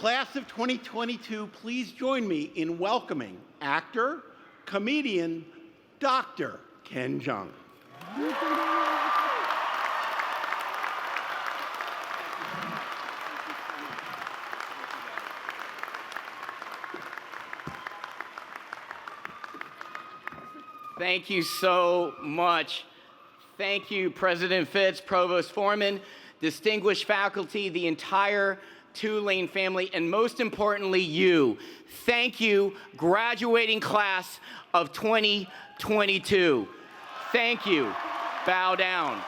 class of 2022 please join me in welcoming actor, comedian, Dr. Ken Jeong. Thank you so much. Thank you, President Fitz, Provost Foreman, distinguished faculty, the entire Tulane family, and most importantly, you. Thank you, graduating class of 2022. Thank you. Bow down.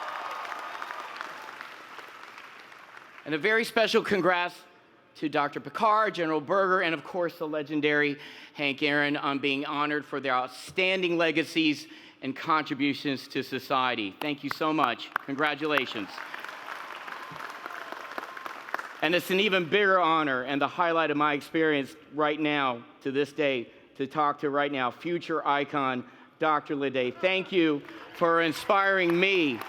And a very special congrats to Dr. Picard, General Berger, and of course the legendary Hank Aaron on being honored for their outstanding legacies and contributions to society. Thank you so much. Congratulations. And it's an even bigger honor and the highlight of my experience right now, to this day, to talk to right now, future icon, Dr. Lede. Thank you for inspiring me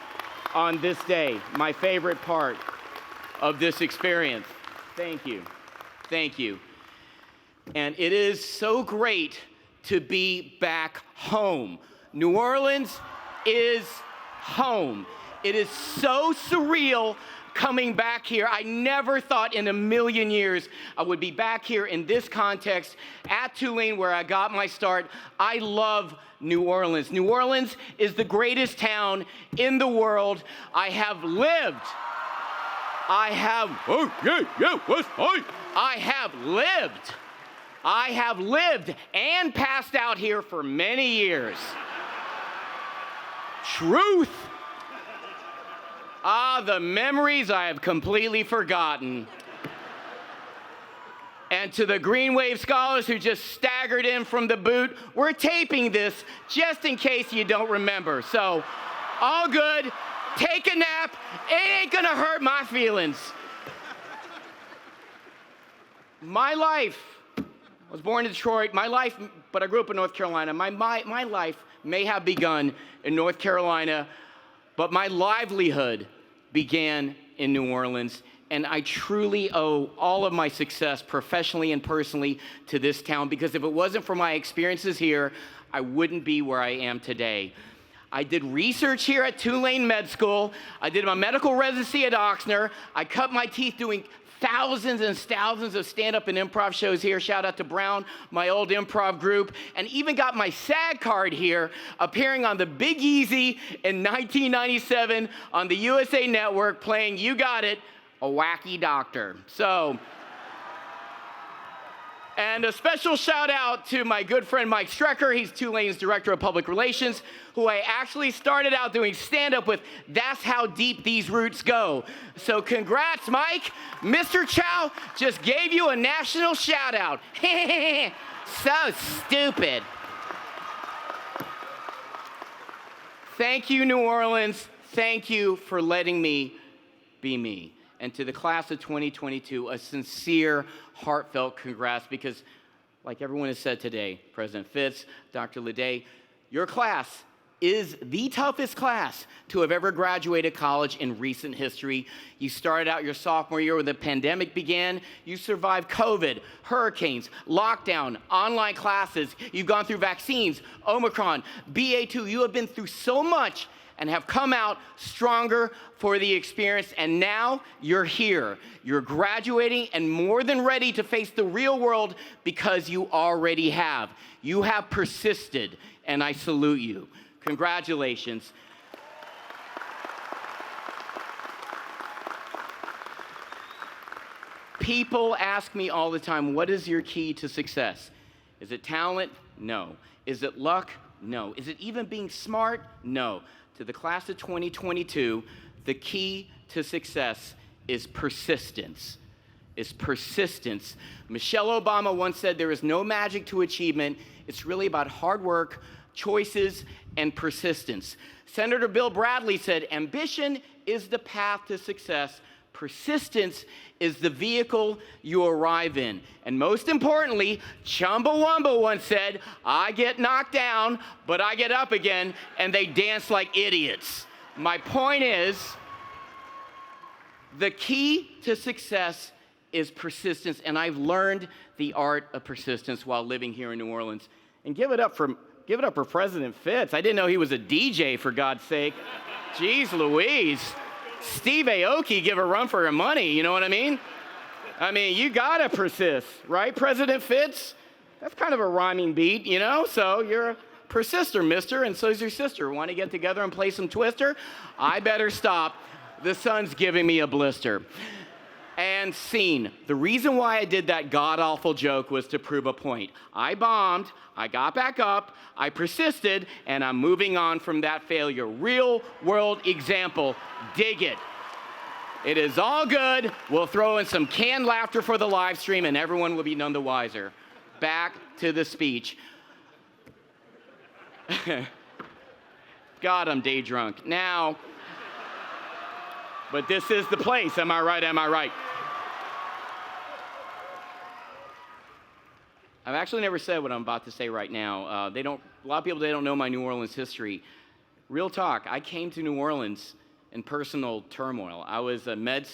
on this day, my favorite part of this experience. Thank you. Thank you. And it is so great to be back home. New Orleans is home. It is so surreal coming back here. I never thought in a million years I would be back here in this context at Tulane where I got my start. I love New Orleans. New Orleans is the greatest town in the world. I have lived and passed out here for many years. Truth. The memories I have completely forgotten. And to the Green Wave scholars who just staggered in from the boot, we're taping this just in case you don't remember. So, all good. Take a nap. It ain't gonna hurt my feelings. My life, I was born in Detroit, but I grew up in North Carolina. My life may have begun in North Carolina, but my livelihood began in New Orleans, and I truly owe all of my success professionally and personally to this town, because if it wasn't for my experiences here, I wouldn't be where I am today. I did research here at Tulane Med School. I did my medical residency at Oxnard. I cut my teeth doing thousands and thousands of stand-up and improv shows here. Shout out to Brown, my old improv group, and even got my SAG card here, appearing on the Big Easy in 1997 on the USA Network, playing, you got it, a wacky doctor. So, and a special shout out to my good friend Mike Strecker. He's Tulane's Director of Public Relations, who I actually started out doing stand-up with. That's how deep these roots go. So congrats, Mike. Mr. Chow just gave you a national shout out. So stupid. Thank you, New Orleans. Thank you for letting me be me. And to the class of 2022, a sincere, heartfelt congrats, because like everyone has said today, President Fitz, Dr. Lede, your class is the toughest class to have ever graduated college in recent history. You started out your sophomore year when the pandemic began. You survived COVID, hurricanes, lockdown, online classes. You've gone through vaccines, Omicron, BA2. You have been through so much and have come out stronger for the experience, and now you're here. You're graduating and more than ready to face the real world, because you already have. You have persisted, and I salute you. Congratulations. People ask me all the time, what is your key to success? Is it talent? No. Is it luck? No. Is it even being smart? No. To the class of 2022, the key to success is persistence. Michelle Obama once said there is no magic to achievement. It's really about hard work, choices, and persistence. Senator Bill Bradley said, ambition is the path to success. Persistence is the vehicle you arrive in. And most importantly, Chumbawamba once said, I get knocked down, but I get up again, and they dance like idiots. My point is, the key to success is persistence, and I've learned the art of persistence while living here in New Orleans. And give it up for President Fitz. I didn't know he was a DJ, for God's sake. Jeez Louise. Steve Aoki, give a run for her money, you know what I mean? I mean, you gotta persist, right, President Fitz? That's kind of a rhyming beat, you know? So you're a persister, mister, and so is your sister. Want to get together and play some Twister? I better stop. The sun's giving me a blister. And scene. The reason why I did that god-awful joke was to prove a point. I bombed, I got back up, I persisted, and I'm moving on from that failure. Real world example. Dig it. It is all good. We'll throw in some canned laughter for the live stream, and everyone will be none the wiser. Back to the speech. God, I'm day drunk. Now, but this is the place. Am I right? Am I right? I've actually never said what I'm about to say right now. A lot of people, they don't know my New Orleans history. Real talk, I came to New Orleans in personal turmoil. I was in med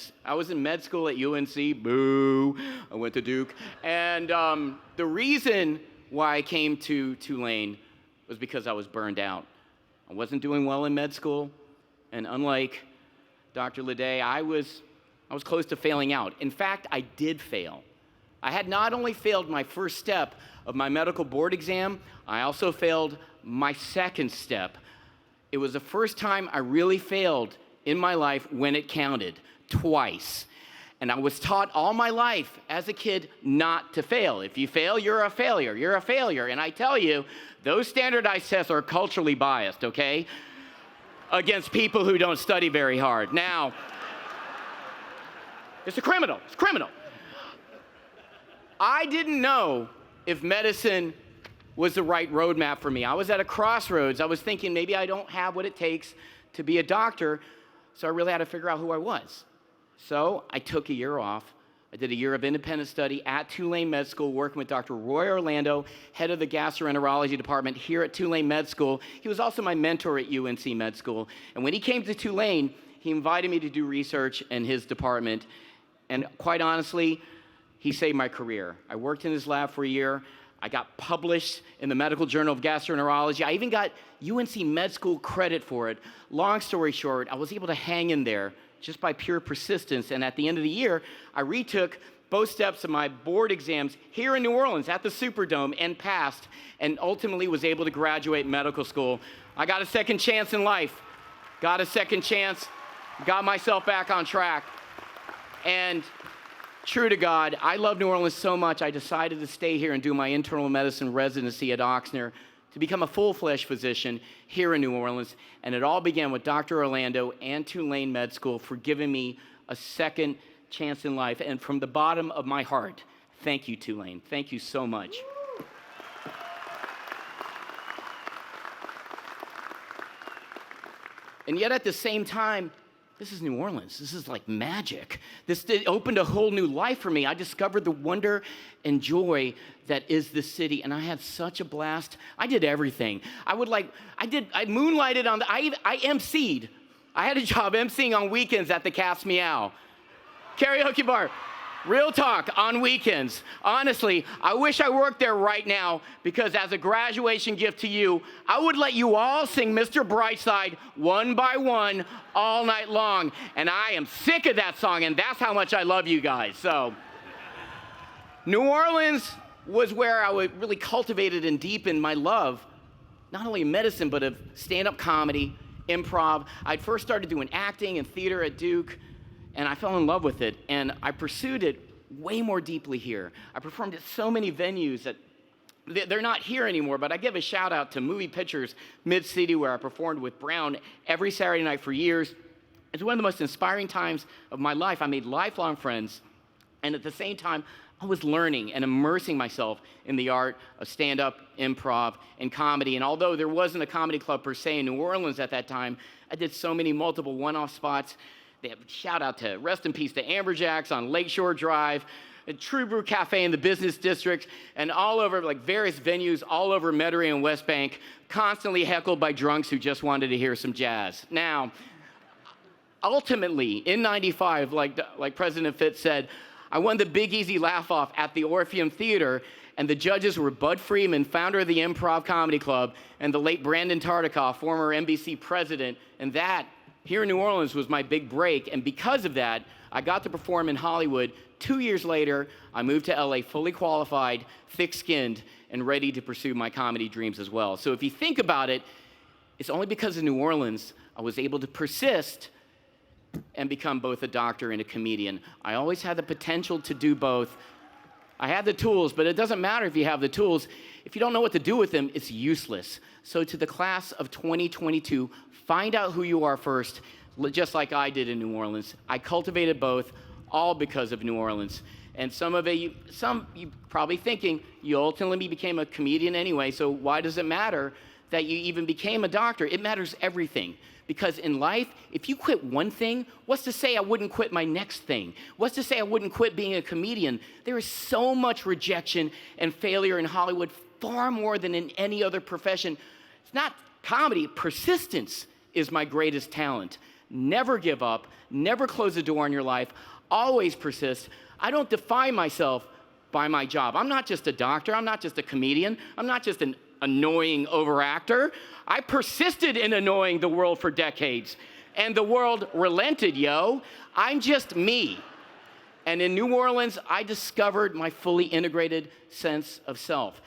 school at UNC, boo, I went to Duke. And the reason why I came to Tulane was because I was burned out. I wasn't doing well in med school, and unlike Dr. Leday, I was close to failing out. In fact, I did fail. I had not only failed my first step of my medical board exam, I also failed my second step. It was the first time I really failed in my life when it counted, twice. And I was taught all my life as a kid not to fail. If you fail, you're a failure. You're a failure. And I tell you, those standardized tests are culturally biased, okay? Against people who don't study very hard. Now, it's a criminal. It's criminal. I didn't know if medicine was the right roadmap for me. I was at a crossroads. I was thinking maybe I don't have what it takes to be a doctor, so I really had to figure out who I was. So I took a year off. I did a year of independent study at Tulane Med School, working with Dr. Roy Orlando, head of the gastroenterology department here at Tulane Med School. He was also my mentor at UNC Med School. And when he came to Tulane, he invited me to do research in his department. And quite honestly, he saved my career. I worked in his lab for a year. I got published in the Medical Journal of Gastroenterology. I even got UNC Med School credit for it. Long story short, I was able to hang in there just by pure persistence. And at the end of the year, I retook both steps of my board exams here in New Orleans at the Superdome and passed, and ultimately was able to graduate medical school. I got a second chance in life. Got a second chance. Got myself back on track. And true to God, I love New Orleans so much, I decided to stay here and do my internal medicine residency at Oxnard to become a full-fledged physician here in New Orleans. And it all began with Dr. Orlando and Tulane Med School for giving me a second chance in life. And from the bottom of my heart, thank you, Tulane. Thank you so much. And yet at the same time, this is New Orleans. This is like magic. This opened a whole new life for me. I discovered the wonder and joy that is the city, and I had such a blast. I did everything. I moonlighted on I emceed. I had a job emceeing on weekends at the Cat's Meow karaoke bar. Real talk, on weekends. Honestly, I wish I worked there right now, because as a graduation gift to you, I would let you all sing Mr. Brightside one by one all night long. And I am sick of that song, and that's how much I love you guys. So, New Orleans was where I really cultivated and deepened my love, not only of medicine, but of stand-up comedy, improv. I'd first started doing acting and theater at Duke, and I fell in love with it, and I pursued it way more deeply here. I performed at so many venues that they're not here anymore, but I give a shout out to Movie Pictures Mid-City, where I performed with Brown every Saturday night for years. It's one of the most inspiring times of my life. I made lifelong friends, and at the same time, I was learning and immersing myself in the art of stand-up, improv, and comedy. And although there wasn't a comedy club per se in New Orleans at that time, I did so many multiple one-off spots. Shout out to, rest in peace, to Amberjacks on Lakeshore Drive, a True Brew Cafe in the business district, and all over, like various venues all over Metairie and West Bank, constantly heckled by drunks who just wanted to hear some jazz. Now, ultimately, in '95, like President Fitz said, I won the Big Easy Laugh-Off at the Orpheum Theater, and the judges were Bud Freeman, founder of the Improv Comedy Club, and the late Brandon Tartikoff, former NBC president. And that, here in New Orleans, was my big break. And because of that, I got to perform in Hollywood. 2 years later, I moved to LA fully qualified, thick-skinned, and ready to pursue my comedy dreams as well. So if you think about it, it's only because of New Orleans I was able to persist and become both a doctor and a comedian. I always had the potential to do both. I had the tools, but it doesn't matter if you have the tools. If you don't know what to do with them, it's useless. So to the class of 2022, find out who you are first, just like I did in New Orleans. I cultivated both, all because of New Orleans. And some you probably thinking, you ultimately became a comedian anyway, so why does it matter that you even became a doctor? It matters everything. Because in life, if you quit one thing, what's to say I wouldn't quit my next thing? What's to say I wouldn't quit being a comedian? There is so much rejection and failure in Hollywood, far more than in any other profession. It's not comedy. Persistence is my greatest talent. Never give up. Never close the door on your life. Always persist. I don't define myself by my job. I'm not just a doctor. I'm not just a comedian. I'm not just an annoying overactor. I persisted in annoying the world for decades, and the world relented, yo. I'm just me. And in New Orleans, I discovered my fully integrated sense of self.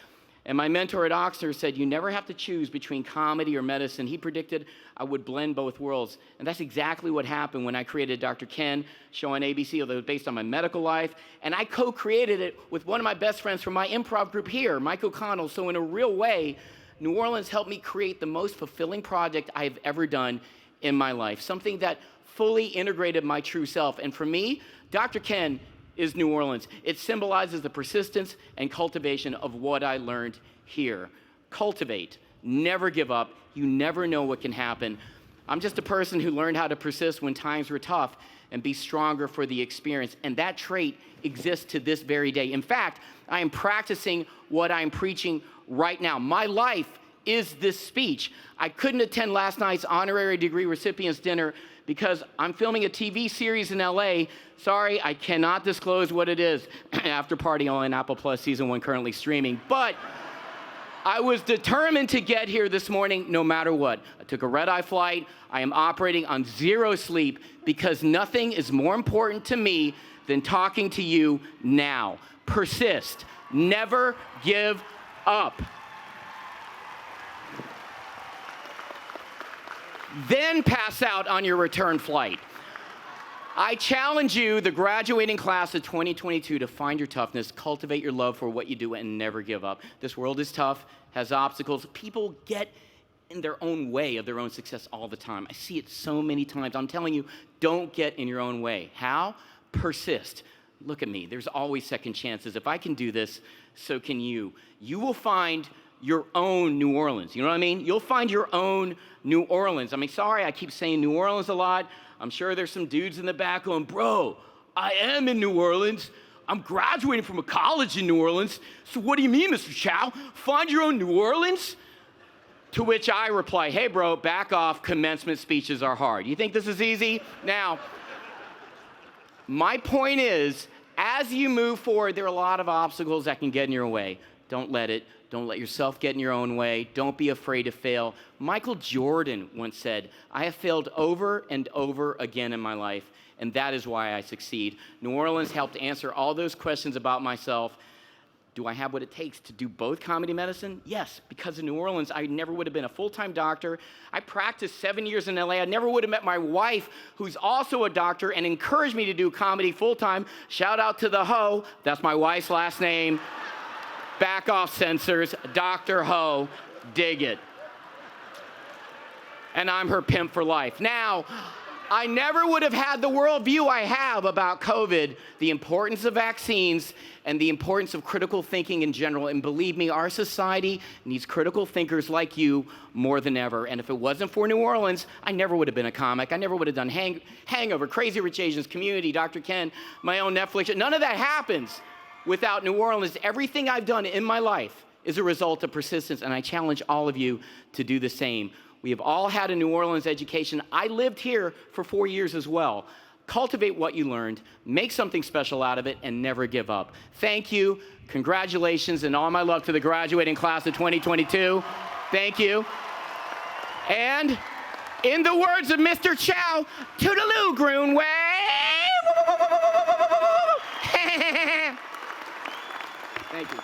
And my mentor at Oxford said, you never have to choose between comedy or medicine. He predicted I would blend both worlds. And that's exactly what happened when I created Dr. Ken show on ABC, although it was based on my medical life. And I co-created it with one of my best friends from my improv group here, Mike O'Connell. So in a real way, New Orleans helped me create the most fulfilling project I've ever done in my life, something that fully integrated my true self. And for me, Dr. Ken is New Orleans. It symbolizes the persistence and cultivation of what I learned here. Cultivate, never give up. You never know what can happen. I'm just a person who learned how to persist when times were tough and be stronger for the experience. And that trait exists to this very day. In fact, I am practicing what I'm preaching right now. My life is this speech. I couldn't attend last night's honorary degree recipients dinner because I'm filming a TV series in LA. Sorry, I cannot disclose what it is. After Party on Apple Plus Season 1 currently streaming. But I was determined to get here this morning no matter what. I took a red-eye flight. I am operating on zero sleep because nothing is more important to me than talking to you now. Persist. Never give up. Then pass out on your return flight. I challenge you, the graduating class of 2022, to find your toughness, cultivate your love for what you do, and never give up. This world is tough, has obstacles. People get in their own way of their own success all the time. I see it so many times. I'm telling you, don't get in your own way. How? Persist. Look at me. There's always second chances. If I can do this, so can you. You will find your own New Orleans. You know what I mean? You'll find your own New Orleans. I mean, sorry, I keep saying New Orleans a lot. I'm sure there's some dudes in the back going, bro, I am in New Orleans. I'm graduating from a college in New Orleans. So what do you mean, Mr. Chow? Find your own New Orleans? To which I reply, hey, bro, back off. Commencement speeches are hard. You think this is easy? Now, my point is, as you move forward, there are a lot of obstacles that can get in your way. Don't let it. Don't let yourself get in your own way. Don't be afraid to fail. Michael Jordan once said, I have failed over and over again in my life, and that is why I succeed. New Orleans helped answer all those questions about myself. Do I have what it takes to do both comedy medicine? Yes, because in New Orleans, I never would have been a full-time doctor. I practiced 7 years in LA. I never would have met my wife, who's also a doctor, and encouraged me to do comedy full-time. Shout out to the Ho. That's my wife's last name. Back off, censors. Dr. Ho. Dig it. And I'm her pimp for life. Now, I never would have had the worldview I have about COVID, the importance of vaccines, and the importance of critical thinking in general. And believe me, our society needs critical thinkers like you more than ever. And if it wasn't for New Orleans, I never would have been a comic. I never would have done Hangover, Crazy Rich Asians, Community, Dr. Ken, my own Netflix. None of that happens without New Orleans. Everything I've done in my life is a result of persistence, and I challenge all of you to do the same. We have all had a New Orleans education. I lived here for 4 years as well. cultivate what you learned, make something special out of it, and never give up. Thank you, congratulations, and all my luck to the graduating class of 2022. Thank you. And in the words of Mr. Chow, toodaloo, Groonway. Thank you.